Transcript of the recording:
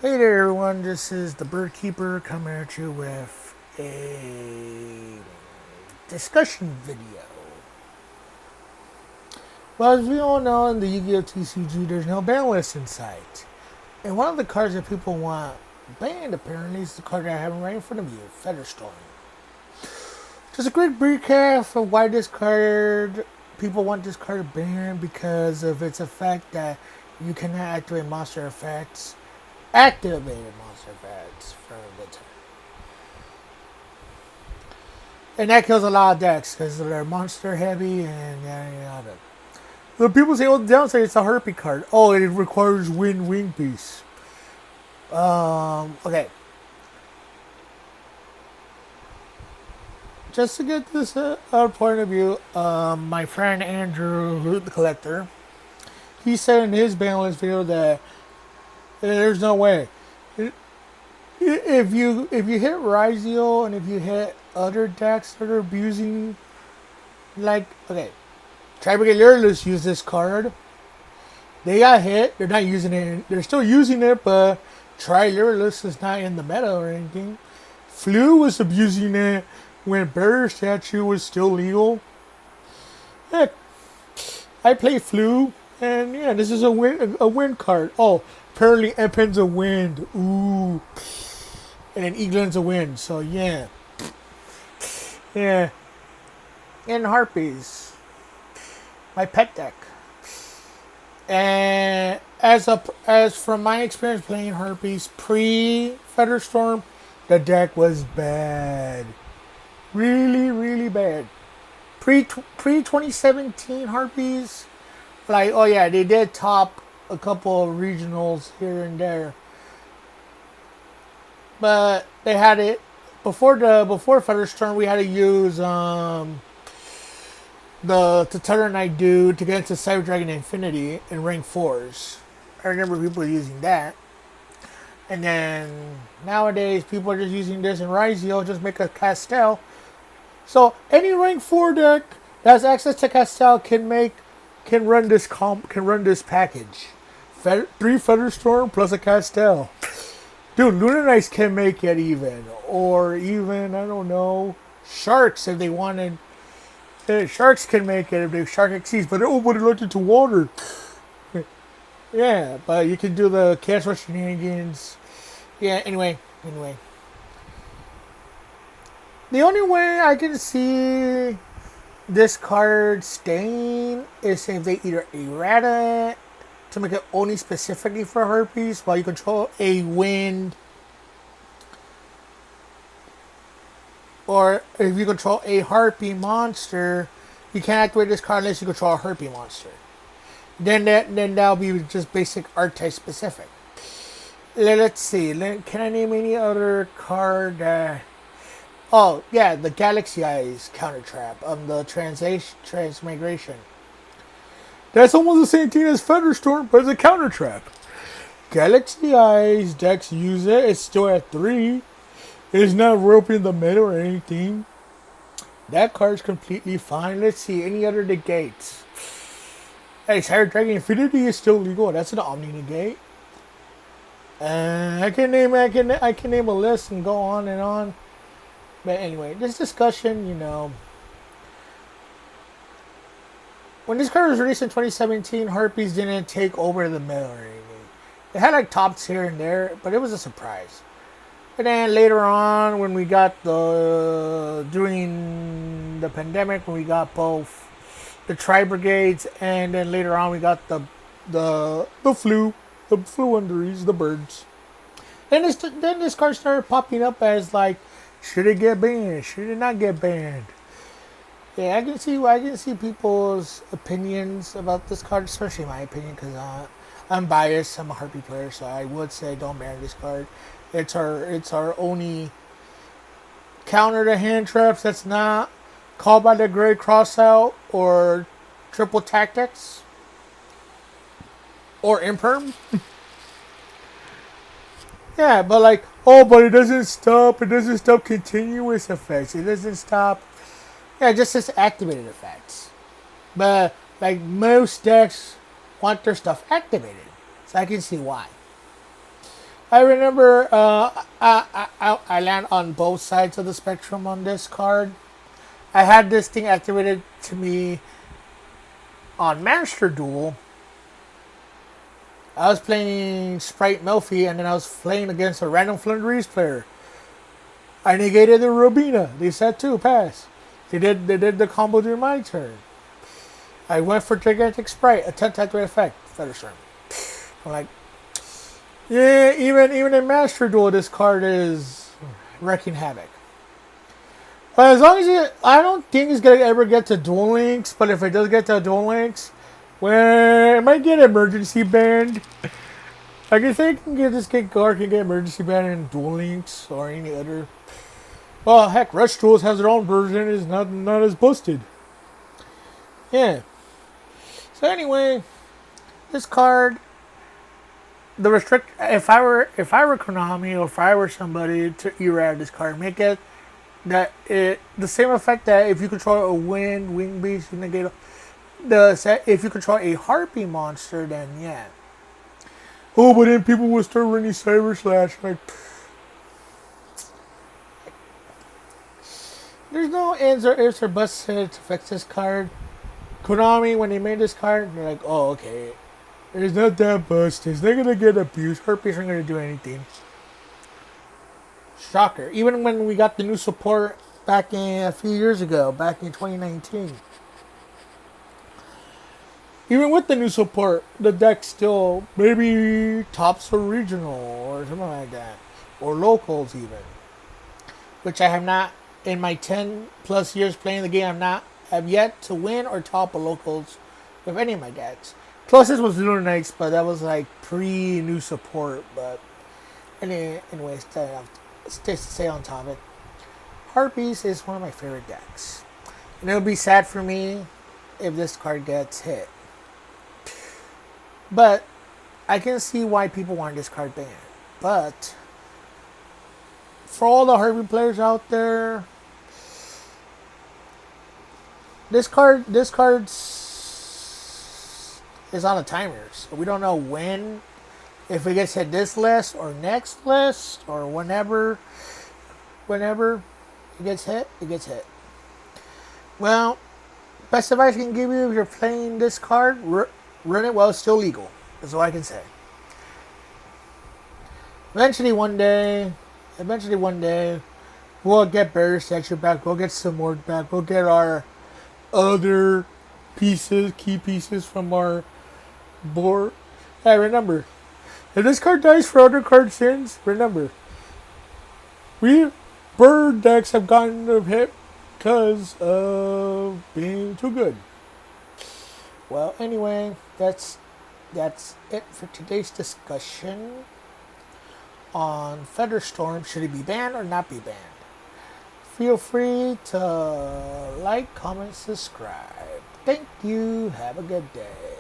Hey there everyone, this is the Bird Keeper coming at you with a discussion video. Well, as we all know, in the Yu-Gi-Oh! TCG, there's no Banlist in sight. And one of the cards that people want banned, apparently, is the card that I have right in front of you, Featherstorm. Just a quick recap of why people want this card banned, because of its effect that you cannot activate monster effects activated monster effects from the turn. And that kills a lot of decks because they're monster heavy and yada yada. So people say, oh, the downside is a Harpie card. Oh, it requires win piece. Okay. Just to get this point of view, my friend Andrew, the collector, he said in his Banlist video that there's no way. If you hit Rizio and if you hit other decks that are abusing, like, okay, Tri-Brigade Lureless used this card. They got hit. They're not using it. They're still using it, but Tri-Lureless is not in the meta or anything. Flu was abusing it when Barrier Statue was still legal. Heck, I play Flu, and yeah, this is a win card. Oh, apparently Empen's a wind. Ooh. And then Eaglin's a win. So yeah. Yeah. And Harpies. My pet deck. And as from my experience playing Harpies pre-Featherstorm, the deck was bad. Really, really bad. Pre-2017 Harpies, like, oh yeah, they did top a couple of regionals here and there. But they had it before Featherstorm. We had to use the Tether Knight dude to get into Cyber Dragon Infinity in rank 4s. I remember people using that. And then nowadays people are just using this in Rizio, just make a Castel. So any rank 4 deck that has access to Castel can run this package. 3 Featherstorm plus a Castel. Dude, Lunar Knights can make it even. Or even, I don't know, Sharks if they wanted. Sharks can make it if they Shark Exceeds, but everybody looked into water. Yeah, but you can do the Chaos Rush shenanigans. Yeah, anyway. The only way I can see this card staying is if they either errata it to make it only specifically for Harpies while you control a wind, or if you control a Harpie monster, you can't activate this card unless you control a Harpie monster. Then that'll be just basic archetype specific. Let's see. Can I name any other card? Oh yeah, the Galaxy Eyes counter trap on the transmigration. That's almost the same thing as Featherstorm, but it's a counter trap. Galaxy Eyes decks use it. It's still at 3. It's not roping the meta or anything. That card's completely fine. Let's see, any other negates. Hey, Cyber Dragon Infinity is still legal. That's an Omni negate. I can name a list and go on and on. But anyway, this discussion, when this card was released in 2017, Harpies didn't take over the meta or anything. It had like tops here and there, but it was a surprise. And then later on, when we got during the pandemic, when we got both the Tri-Brigades, and then later on we got the flu unders, the birds. Then this card started popping up as like, should it get banned? Should it not get banned? Yeah, I can see people's opinions about this card, especially my opinion, because I'm biased. I'm a Harpie player, so I would say don't ban this card. It's our only counter to hand traps that's not called by the Great Crossout or Triple Tactics or Imperm. Yeah, but like, but it doesn't stop. It doesn't stop continuous effects. It doesn't stop. Yeah, it just says activated effects. But like most decks want their stuff activated, so I can see why. I remember I land on both sides of the spectrum on this card. I had this thing activated to me on Master Duel. I was playing Sprite Melfi, and then I was playing against a random Flandreese player. I negated the Robina. They said two pass. They did the combo during my turn. I went for Gigantic Sprite, attempt at great effect, Featherstorm. I'm like, yeah, even in Master Duel, this card is wreaking havoc. But as long as I don't think it's gonna ever get to Duel Links. But if it does get to Duel Links, well, it might get emergency banned. I can think this card can get emergency banned in Duel Links or any other. Well, heck, Rush Duels has their own version. It's not as busted. Yeah. So anyway, this card, the restrict. If I were Konami, or if I were somebody to errad this card, make it that the same effect that if you control a wing beast, you negate if you control a Harpie monster, then yeah. Oh, but then people will start running Cyber Slash. Like, there's no ands or ifs or buts to affect this card. Konami, when they made this card, they're like, oh, okay, it's not that busted. It's not gonna get abused. Harpies aren't gonna do anything. Shocker. Even when we got the new support back in a few years ago, back in 2019. Even with the new support, the deck still maybe tops a regional or something like that. Or locals even. Which I have not, in my 10 plus years playing the game, have yet to win or top a locals with any of my decks. Closest was Lunar Knights, but that was like pre-new support. But anyway, stay on top of it. Harpies is one of my favorite decks. And it would be sad for me if this card gets hit. But I can see why people want this card banned. But for all the Harpie players out there, this card is on a timer, so we don't know when, if it gets hit this list or next list or whenever it gets hit, it gets hit. Well, best advice I can give you if you're playing this card, run it while it's still legal. That's all I can say. Eventually one day, we'll get Barrier Statue back, we'll get Simord back, we'll get our other key pieces from our board. Hey, remember, if this card dies for other card sins, remember, bird decks have gotten a hit because of being too good. Well, anyway, that's it for today's discussion on Featherstorm. Should it be banned or not be banned? Feel free to like, comment, subscribe. Thank you. Have a good day.